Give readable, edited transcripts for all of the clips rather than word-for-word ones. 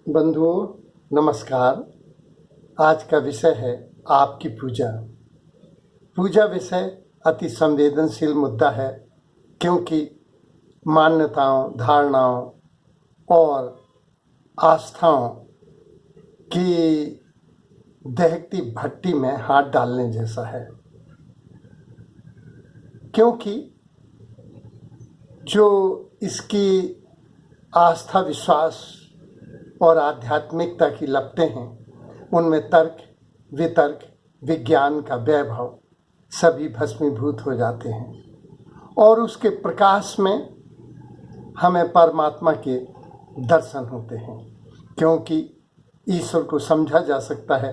बंधुओं नमस्कार। आज का विषय है आपकी पूजा। पूजा विषय अति संवेदनशील मुद्दा है, क्योंकि मान्यताओं, धारणाओं और आस्थाओं की दहकती भट्टी में हाथ डालने जैसा है। क्योंकि जो इसकी आस्था, विश्वास और आध्यात्मिकता की लपटें हैं, उनमें तर्क, वितर्क, विज्ञान का वैभव सभी भस्मीभूत हो जाते हैं और उसके प्रकाश में हमें परमात्मा के दर्शन होते हैं। क्योंकि ईश्वर को समझा जा सकता है,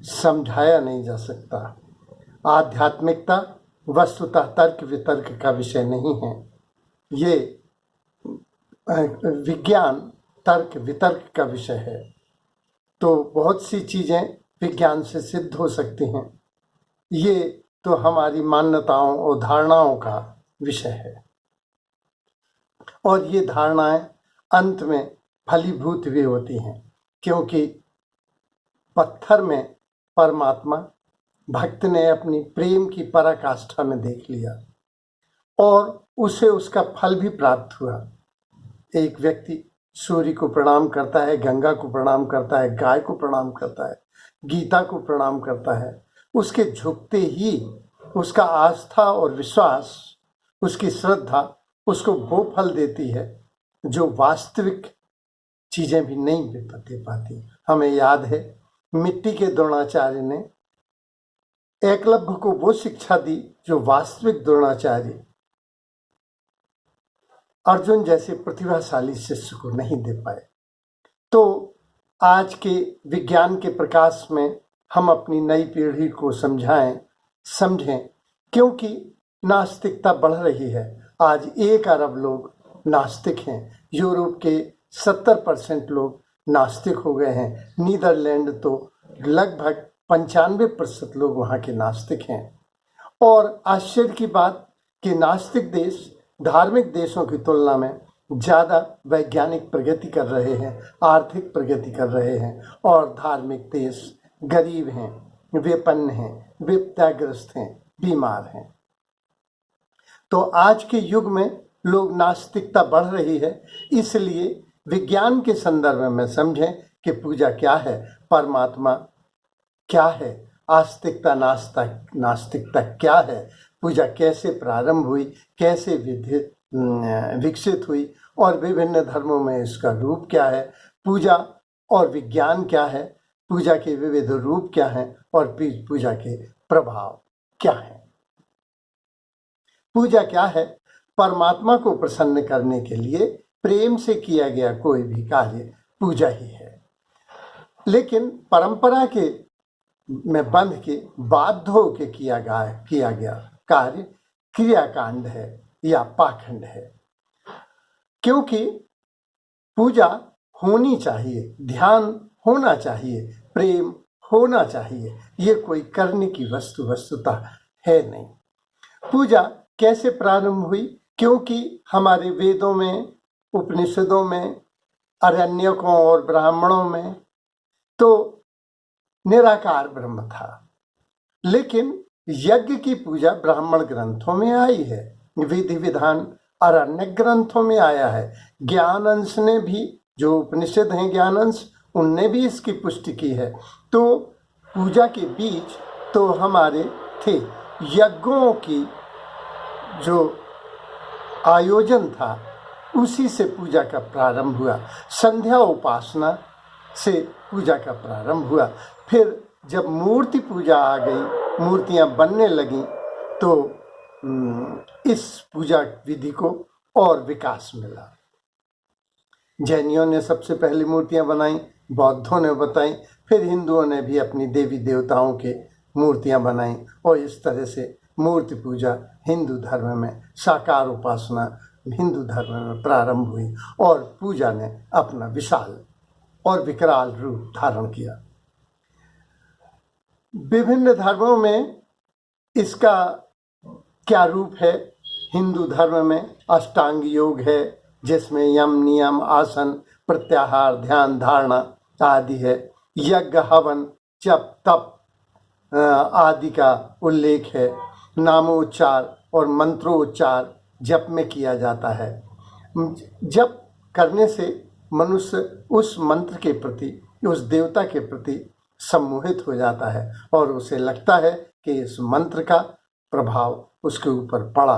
समझाया नहीं जा सकता। आध्यात्मिकता वस्तुतः तर्क वितर्क का विषय नहीं है। ये विज्ञान तर्क वितर्क का विषय है। तो बहुत सी चीज़ें विज्ञान से सिद्ध हो सकती हैं। ये तो हमारी मान्यताओं और धारणाओं का विषय है, और ये धारणाएं अंत में फलीभूत भी होती हैं। क्योंकि पत्थर में परमात्मा भक्त ने अपनी प्रेम की पराकाष्ठा में देख लिया और उसे उसका फल भी प्राप्त हुआ। एक व्यक्ति सूर्य को प्रणाम करता है, गंगा को प्रणाम करता है, गाय को प्रणाम करता है, गीता को प्रणाम करता है। उसके झुकते ही उसका आस्था और विश्वास, उसकी श्रद्धा उसको वो फल देती है जो वास्तविक चीजें भी नहीं दे पाती। हमें याद है, मिट्टी के द्रोणाचार्य ने एकलव्य को वो शिक्षा दी जो वास्तविक द्रोणाचार्य अर्जुन जैसे प्रतिभाशाली शिष्य को नहीं दे पाए। तो आज के विज्ञान के प्रकाश में हम अपनी नई पीढ़ी को समझें, क्योंकि नास्तिकता बढ़ रही है। आज 1 अरब लोग नास्तिक हैं। यूरोप के 70% लोग नास्तिक हो गए हैं। नीदरलैंड तो लगभग 95% लोग वहाँ के नास्तिक हैं। और आश्चर्य की बात कि नास्तिक देश धार्मिक देशों की तुलना में ज़्यादा वैज्ञानिक प्रगति कर रहे हैं, आर्थिक प्रगति कर रहे हैं, और धार्मिक देश गरीब हैं, विपन्न हैं, विपदाग्रस्त हैं, बीमार हैं। तो आज के युग में लोग नास्तिकता बढ़ रही है। इसलिए विज्ञान के संदर्भ में समझें कि पूजा क्या है, परमात्मा क्या है, आस्तिकता नास्तिकता क्या है, पूजा कैसे प्रारंभ हुई, कैसे विकसित हुई, और विभिन्न धर्मों में इसका रूप क्या है, पूजा और विज्ञान क्या है, पूजा के विविध रूप क्या हैं, और पूजा के प्रभाव क्या हैं। पूजा क्या है? परमात्मा को प्रसन्न करने के लिए प्रेम से किया गया कोई भी कार्य पूजा ही है। लेकिन परंपरा के में बंध के बाध्य होके किया गया कार्य क्रियाकांड है या पाखंड है। क्योंकि पूजा होनी चाहिए, ध्यान होना चाहिए, प्रेम होना चाहिए। ये कोई करने की वस्तुतः है नहीं। पूजा कैसे प्रारंभ हुई? क्योंकि हमारे वेदों में, उपनिषदों में, आरण्यकों और ब्राह्मणों में तो निराकार ब्रह्म था। लेकिन यज्ञ की पूजा ब्राह्मण ग्रंथों में आई है, विधि विधान आरण्य ग्रंथों में आया है। ज्ञान अंश ने भी, जो उपनिषद हैं ज्ञान अंश, उनने भी इसकी पुष्टि की है। तो पूजा के बीच तो हमारे थे यज्ञों की जो आयोजन था, उसी से पूजा का प्रारंभ हुआ। संध्या उपासना से पूजा का प्रारंभ हुआ। फिर जब मूर्ति पूजा आ गई, मूर्तियां बनने लगीं, तो इस पूजा विधि को और विकास मिला। जैनियों ने सबसे पहली मूर्तियां बनाई, बौद्धों ने बताई, फिर हिंदुओं ने भी अपनी देवी देवताओं के मूर्तियां बनाई, और इस तरह से मूर्ति पूजा हिंदू धर्म में, साकार उपासना हिंदू धर्म में प्रारंभ हुई, और पूजा ने अपना विशाल और विकराल रूप धारण किया। विभिन्न धर्मों में इसका क्या रूप है? हिंदू धर्म में अष्टांग योग है, जिसमें यम, नियम, आसन, प्रत्याहार, ध्यान, धारणा आदि है। यज्ञ, हवन, जप, तप आदि का उल्लेख है। नामोच्चार और मंत्रोच्चार जप में किया जाता है। जप करने से मनुष्य उस मंत्र के प्रति, उस देवता के प्रति सम्मोहित हो जाता है और उसे लगता है कि इस मंत्र का प्रभाव उसके ऊपर पड़ा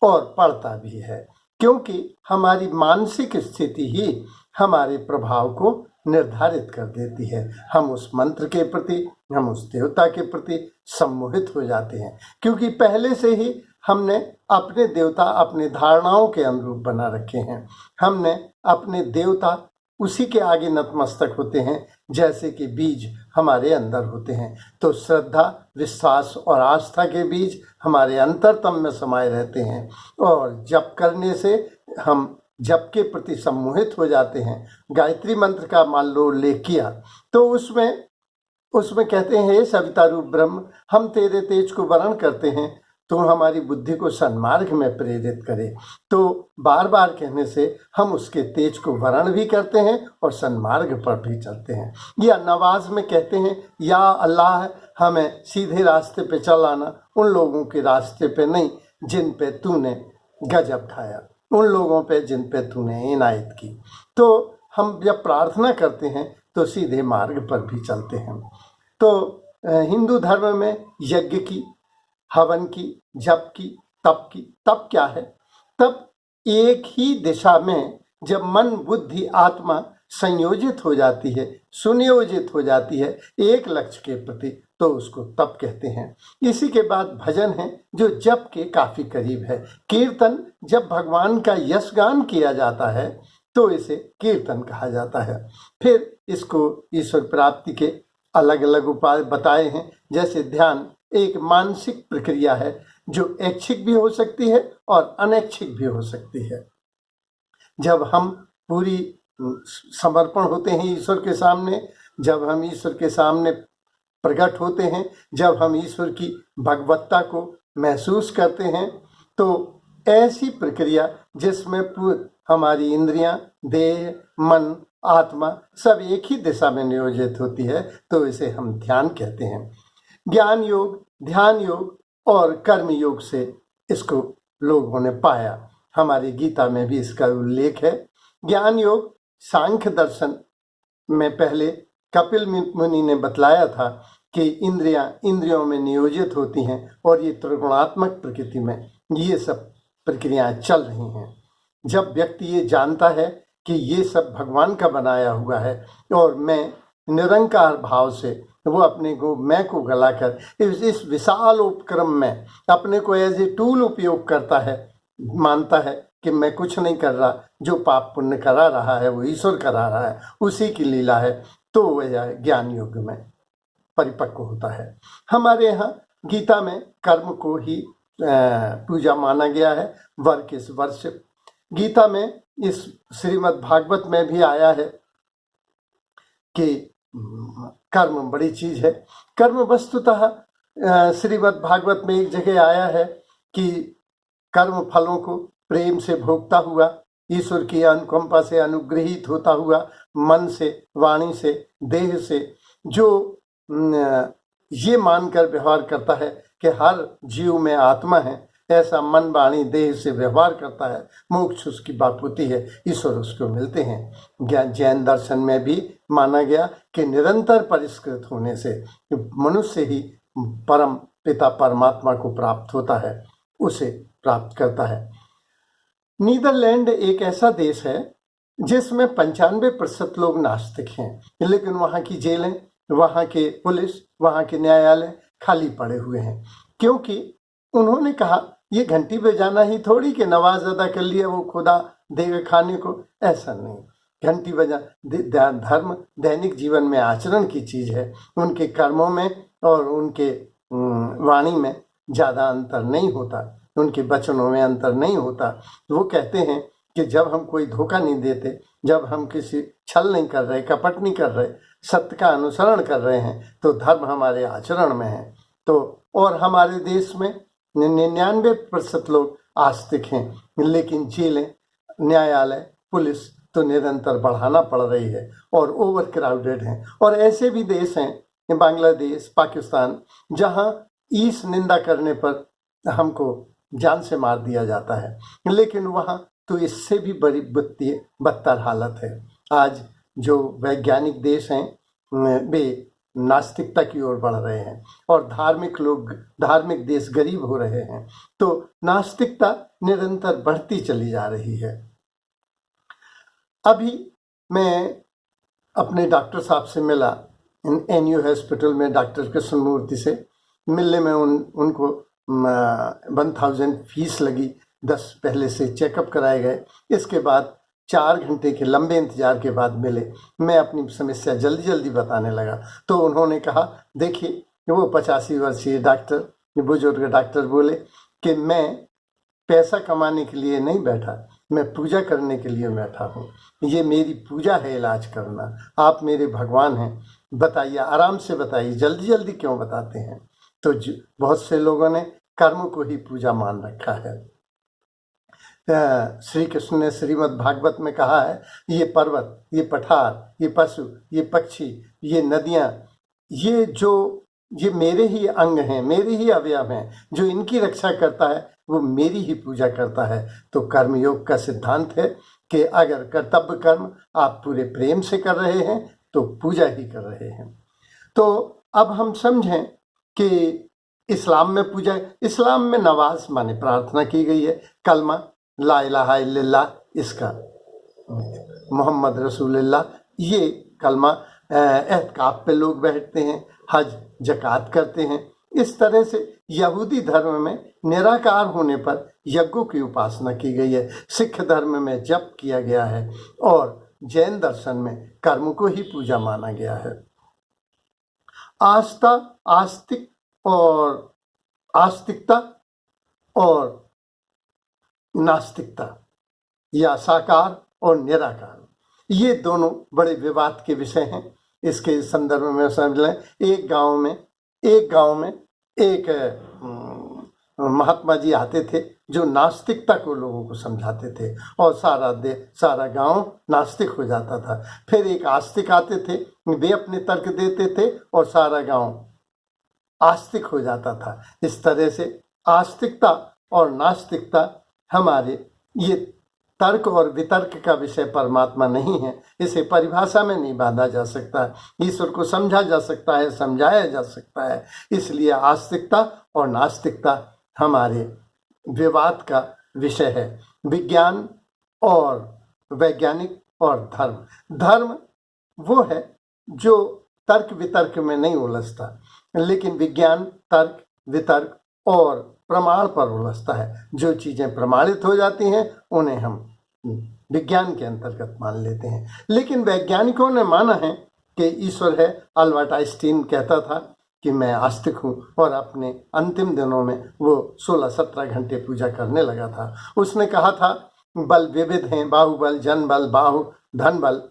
और पड़ता भी है, क्योंकि हमारी मानसिक स्थिति ही हमारे प्रभाव को निर्धारित कर देती है। हम उस मंत्र के प्रति, हम उस देवता के प्रति सम्मोहित हो जाते हैं, क्योंकि पहले से ही हमने अपने देवता अपने धारणाओं के अनुरूप बना रखे हैं। हमने अपने देवता उसी के आगे नतमस्तक होते हैं जैसे कि बीज हमारे अंदर होते हैं। तो श्रद्धा, विश्वास और आस्था के बीज हमारे अंतरतम में समाये रहते हैं और जप करने से हम जप के प्रति सम्मोहित हो जाते हैं। गायत्री मंत्र का मान लो उल्लेख किया तो उसमें कहते हैं, हे सविता रूप ब्रह्म, हम तेरे तेज को वरण करते हैं, तू हमारी बुद्धि को सन्मार्ग में प्रेरित करे। तो बार बार कहने से हम उसके तेज को वरण भी करते हैं और सन्मार्ग पर भी चलते हैं। या नवाज में कहते हैं, या अल्लाह हमें सीधे रास्ते पे चलाना, उन लोगों के रास्ते पे नहीं जिन पे तूने गजब खाया, उन लोगों पे जिन पे तूने इनायत की। तो हम जब प्रार्थना करते हैं तो सीधे मार्ग पर भी चलते हैं। तो हिंदू धर्म में यज्ञ की, हवन की, जप की, तप की। तप क्या है? तप एक ही दिशा में जब मन, बुद्धि, आत्मा संयोजित हो जाती है, सुनियोजित हो जाती है एक लक्ष्य के प्रति, तो उसको तप कहते हैं। इसी के बाद भजन है जो जप के काफी करीब है। कीर्तन, जब भगवान का यशगान किया जाता है तो इसे कीर्तन कहा जाता है। फिर इसको ईश्वर प्राप्ति के अलग अलग उपाय बताए हैं, जैसे ध्यान एक मानसिक प्रक्रिया है जो ऐच्छिक भी हो सकती है और अनैच्छिक भी हो सकती है। जब हम पूरी समर्पण होते हैं ईश्वर के सामने, जब हम ईश्वर के सामने प्रकट होते हैं, जब हम ईश्वर की भगवत्ता को महसूस करते हैं, तो ऐसी प्रक्रिया जिसमें हमारी इंद्रियां, देह, मन, आत्मा सब एक ही दिशा में नियोजित होती है, तो इसे हम ध्यान कहते हैं। ज्ञान योग, ध्यान योग और कर्म योग से इसको लोगों ने पाया। हमारी गीता में भी इसका उल्लेख है। ज्ञान योग सांख्य दर्शन में पहले कपिल मुनि ने बतलाया था कि इंद्रियों में नियोजित होती हैं और ये त्रिगुणात्मक प्रकृति में ये सब प्रक्रियाएं चल रही हैं। जब व्यक्ति ये जानता है कि ये सब भगवान का बनाया हुआ है और मैं निरंकार भाव से वो अपने को, मैं को गलाकर इस विशाल उपक्रम में अपने को एज ए टूल उपयोग करता है, मानता है कि मैं कुछ नहीं कर रहा, जो पाप पुण्य करा रहा है वो ईश्वर करा रहा है, उसी की लीला है, तो वह ज्ञान योग में परिपक्व होता है। हमारे यहाँ गीता में कर्म को ही पूजा माना गया है, वर्क इज वर्शिप। गीता में इस श्रीमद् भागवत में भी आया है कि कर्म बड़ी चीज है। कर्म वस्तुतः श्रीमद् भागवत में एक जगह आया है कि कर्म फलों को प्रेम से भोगता हुआ, ईश्वर की अनुकंपा से अनुग्रहित होता हुआ, मन से, वाणी से, देह से जो ये मानकर व्यवहार करता है कि हर जीव में आत्मा है, ऐसा मन, वाणी, देह से व्यवहार करता है, मोक्ष उसकी बापूती है, ईश्वर उसको मिलते हैं। जैन दर्शन में भी माना गया कि निरंतर परिष्कृत होने से मनुष्य ही परम पिता परमात्मा को प्राप्त होता है, उसे प्राप्त करता है। नीदरलैंड एक ऐसा देश है जिसमें 95% लोग नास्तिक हैं, लेकिन वहाँ की जेलें, वहाँ के पुलिस, वहाँ के न्यायालय खाली पड़े हुए हैं, क्योंकि उन्होंने कहा ये घंटी बजाना ही थोड़ी कि नवाज अदा कर लिया वो खुदा देगा खाने को, ऐसा नहीं। घंटी बजा धर्म दैनिक जीवन में आचरण की चीज है, उनके कर्मों में और उनके वाणी में ज्यादा अंतर नहीं होता, उनके वचनों में अंतर नहीं होता। वो कहते हैं कि जब हम कोई धोखा नहीं देते, जब हम किसी छल नहीं कर रहे, कपट नहीं कर रहे, सत्य का अनुसरण कर रहे हैं, तो धर्म हमारे आचरण में है। तो और हमारे देश में 99% लोग आस्तिक हैं, लेकिन जेलें, न्यायालय, पुलिस तो निरंतर बढ़ाना पड़ रही है और ओवर क्राउडेड हैं। और ऐसे भी देश हैं, बांग्लादेश, पाकिस्तान, जहां ईश निंदा करने पर हमको जान से मार दिया जाता है, लेकिन वहां तो इससे भी बड़ी बदतर हालत है। आज जो वैज्ञानिक देश हैं वे नास्तिकता की ओर बढ़ रहे हैं और धार्मिक देश गरीब हो रहे हैं, तो नास्तिकता निरंतर बढ़ती चली जा रही है। अभी मैं अपने डॉक्टर साहब से मिला, NU हॉस्पिटल में डॉक्टर कृष्णमूर्ति से मिलने में उनको 1000 फीस लगी। 10 पहले से चेकअप कराए गए। इसके बाद 4 घंटे के लंबे इंतजार के बाद मिले। मैं अपनी समस्या जल्दी जल्दी बताने लगा तो उन्होंने कहा, देखिए, वो 85 वर्षीय डॉक्टर, बुजुर्ग डॉक्टर बोले कि मैं पैसा कमाने के लिए नहीं बैठा, मैं पूजा करने के लिए बैठा हूँ। ये मेरी पूजा है, इलाज करना। आप मेरे भगवान हैं, बताइए, आराम से बताइए, जल्दी जल्दी क्यों बताते हैं। तो बहुत से लोगों ने कर्म को ही पूजा मान रखा है। श्री कृष्ण ने श्रीमद् भागवत में कहा है, ये पर्वत, ये पठार, ये पशु, ये पक्षी, ये नदियाँ, ये मेरे ही अंग हैं, मेरे ही अवयव हैं। जो इनकी रक्षा करता है वो मेरी ही पूजा करता है। तो कर्मयोग का सिद्धांत है कि अगर कर्तव्य कर्म आप पूरे प्रेम से कर रहे हैं तो पूजा ही कर रहे हैं। तो अब हम समझें कि इस्लाम में पूजा, इस्लाम में नवाज माने प्रार्थना की गई है, कलमा ला इलाहा इल्लल्लाह, इसका मोहम्मद रसूलुल्लाह, ये कलमा एहतिकाफ पे लोग बैठते हैं, हज जकात करते हैं। इस तरह से यहूदी धर्म में निराकार होने पर यज्ञों की उपासना की गई है, सिख धर्म में जप किया गया है और जैन दर्शन में कर्म को ही पूजा माना गया है। आस्तिकता और नास्तिकता या साकार और निराकार, ये दोनों बड़े विवाद के विषय हैं। इसके संदर्भ में समझ लें, एक गांव में एक महात्मा जी आते थे जो नास्तिकता को लोगों को समझाते थे और सारा गांव नास्तिक हो जाता था। फिर एक आस्तिक आते थे, वे अपने तर्क देते थे और सारा गांव आस्तिक हो जाता था। इस तरह से आस्तिकता और नास्तिकता हमारे, ये तर्क और वितर्क का विषय परमात्मा नहीं है। इसे परिभाषा में नहीं बांधा जा सकता। ईश्वर को समझा जा सकता है, समझाया जा सकता है। इसलिए आस्तिकता और नास्तिकता हमारे विवाद का विषय है। विज्ञान और वैज्ञानिक और धर्म वो है जो तर्क वितर्क में नहीं उलझता, लेकिन विज्ञान तर्क वितर्क और प्रमाण पर उलझता है। जो चीजें प्रमाणित हो जाती हैं उन्हें हम विज्ञान के अंतर्गत मान लेते हैं। लेकिन वैज्ञानिकों ने माना है कि ईश्वर है। अल्बर्ट आइंस्टीन कहता था कि मैं आस्तिक हूँ और अपने अंतिम दिनों में वो 16-17 घंटे पूजा करने लगा था। उसने कहा था, बल विविध हैं, बाहुबल, जनबल, बाहु, धन बल,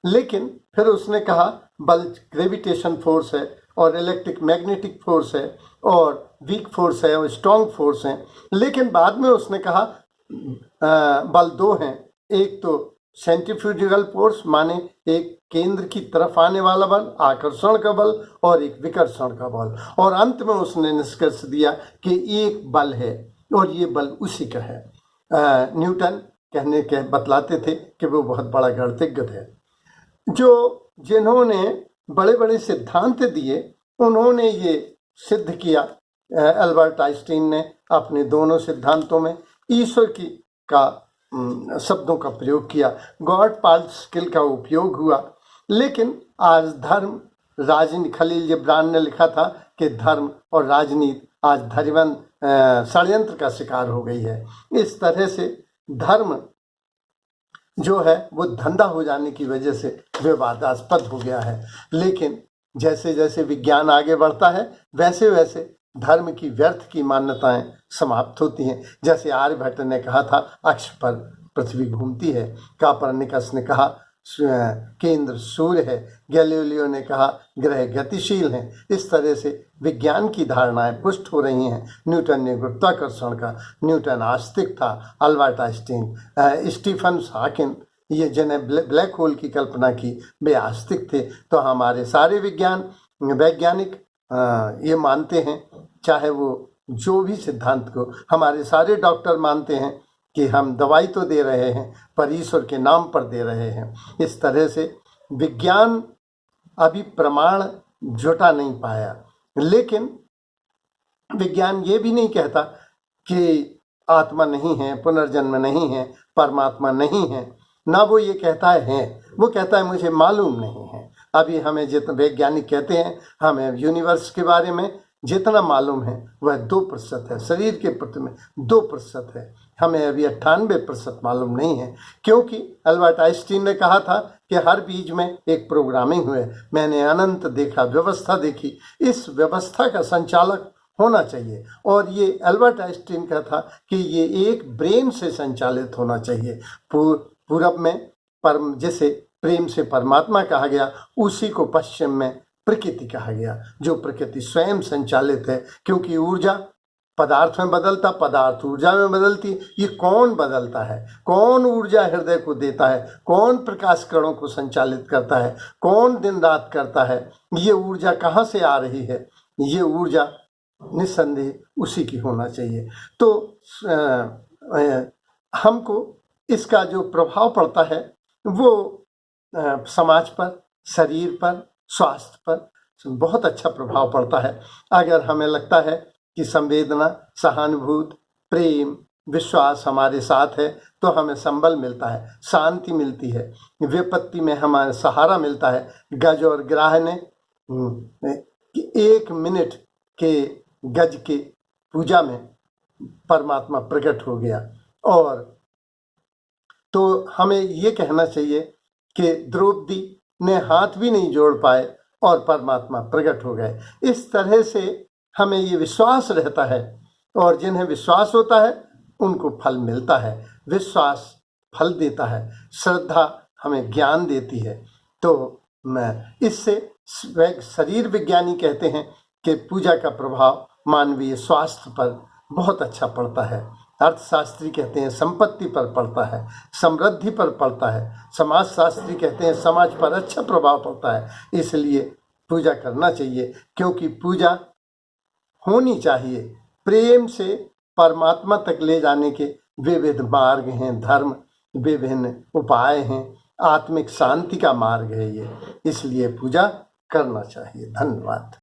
लेकिन फिर उसने कहा बल ग्रेविटेशन फोर्स है और इलेक्ट्रिक मैग्नेटिक फोर्स है और वीक फोर्स है और स्ट्रॉन्ग फोर्स है। लेकिन बाद में उसने कहा बल 2 हैं, एक तो सेंट्रीफ्यूगल फोर्स माने एक केंद्र की तरफ आने वाला बल, आकर्षण का बल, और एक विकर्षण का बल। और अंत में उसने निष्कर्ष दिया कि एक बल है और ये बल उसी का है। न्यूटन बतलाते थे कि वो बहुत बड़ा गणितज्ञ थे। जिन्होंने बड़े बड़े सिद्धांत दिए, उन्होंने ये सिद्ध किया। अल्बर्ट आइंस्टीन ने अपने दोनों सिद्धांतों में ईश्वर का शब्दों का प्रयोग किया, गॉड पार्टिकल का उपयोग हुआ। लेकिन आज धर्म राजनीति, खलील जिब्रान ने लिखा था कि धर्म और राजनीति आज षड्यंत्र का शिकार हो गई है। इस तरह से धर्म जो है वो धंधा हो जाने की वजह से विवादास्पद हो गया है। लेकिन जैसे जैसे विज्ञान आगे बढ़ता है वैसे वैसे धर्म की व्यर्थ की मान्यताएं समाप्त होती हैं। जैसे आर्यभट्ट ने कहा था अक्ष पर पृथ्वी घूमती है, कापरनिकस ने कहा केंद्र सूर्य है, गैलीलियो ने कहा ग्रह गतिशील हैं। इस तरह से विज्ञान की धारणाएं पुष्ट हो रही हैं। न्यूटन ने गुरुत्वाकर्षण का, न्यूटन आस्तिक था, अल्बर्ट आइंस्टीन, स्टीफन हॉकिंग ये जिन्हें ब्लैक होल की कल्पना की वे आस्तिक थे। तो हमारे सारे वैज्ञानिक ये मानते हैं, चाहे वो जो भी सिद्धांत को, हमारे सारे डॉक्टर मानते हैं कि हम दवाई तो दे रहे हैं पर ईश्वर के नाम पर दे रहे हैं। इस तरह से विज्ञान अभी प्रमाण जुटा नहीं पाया, लेकिन विज्ञान ये भी नहीं कहता कि आत्मा नहीं है, पुनर्जन्म नहीं है, परमात्मा नहीं है। ना वो ये कहता है, वो कहता है मुझे मालूम नहीं है। अभी हमें जितना वैज्ञानिक कहते हैं, हमें यूनिवर्स के बारे में जितना मालूम है वह 2% है, शरीर के प्रति में 2% है। हमें अभी 98% मालूम नहीं है, क्योंकि अल्बर्ट आइंस्टीन ने कहा था कि हर बीज में एक प्रोग्रामिंग हुए। मैंने अनंत देखा, व्यवस्था देखी, इस व्यवस्था का संचालक होना चाहिए। और ये अल्बर्ट आइंस्टीन का था कि ये एक ब्रेन से संचालित होना चाहिए। पूरब में जिसे प्रेम से परमात्मा कहा गया, उसी को पश्चिम में प्रकृति कहा गया, जो प्रकृति स्वयं संचालित है। क्योंकि ऊर्जा पदार्थ में बदलता, पदार्थ ऊर्जा में बदलती। ये कौन बदलता है? कौन ऊर्जा हृदय को देता है? कौन प्रकाश कणों को संचालित करता है? कौन दिन रात करता है? ये ऊर्जा कहाँ से आ रही है? ये ऊर्जा निस्संदेह उसी की होना चाहिए। तो हमको इसका जो प्रभाव पड़ता है वो समाज पर, शरीर पर, स्वास्थ्य पर बहुत अच्छा प्रभाव पड़ता है। अगर हमें लगता है कि संवेदना, सहानुभूति, प्रेम, विश्वास हमारे साथ है तो हमें संबल मिलता है, शांति मिलती है, विपत्ति में हमारा सहारा मिलता है। गज और ग्राह ने 1 मिनट के गज के पूजा में परमात्मा प्रकट हो गया। और तो हमें ये कहना चाहिए कि द्रौपदी ने हाथ भी नहीं जोड़ पाए और परमात्मा प्रकट हो गए। इस तरह से हमें ये विश्वास रहता है, और जिन्हें विश्वास होता है उनको फल मिलता है। विश्वास फल देता है, श्रद्धा हमें ज्ञान देती है। तो इससे शरीर विज्ञानी कहते हैं कि पूजा का प्रभाव मानवीय स्वास्थ्य पर बहुत अच्छा पड़ता है। अर्थशास्त्री कहते हैं संपत्ति पर पड़ता है, समृद्धि पर पड़ता है। समाजशास्त्री कहते हैं समाज पर अच्छा प्रभाव पड़ता है। इसलिए पूजा करना चाहिए, क्योंकि पूजा होनी चाहिए। प्रेम से परमात्मा तक ले जाने के विविध मार्ग हैं, धर्म विभिन्न उपाय हैं, आत्मिक शांति का मार्ग है ये। इसलिए पूजा करना चाहिए। धन्यवाद।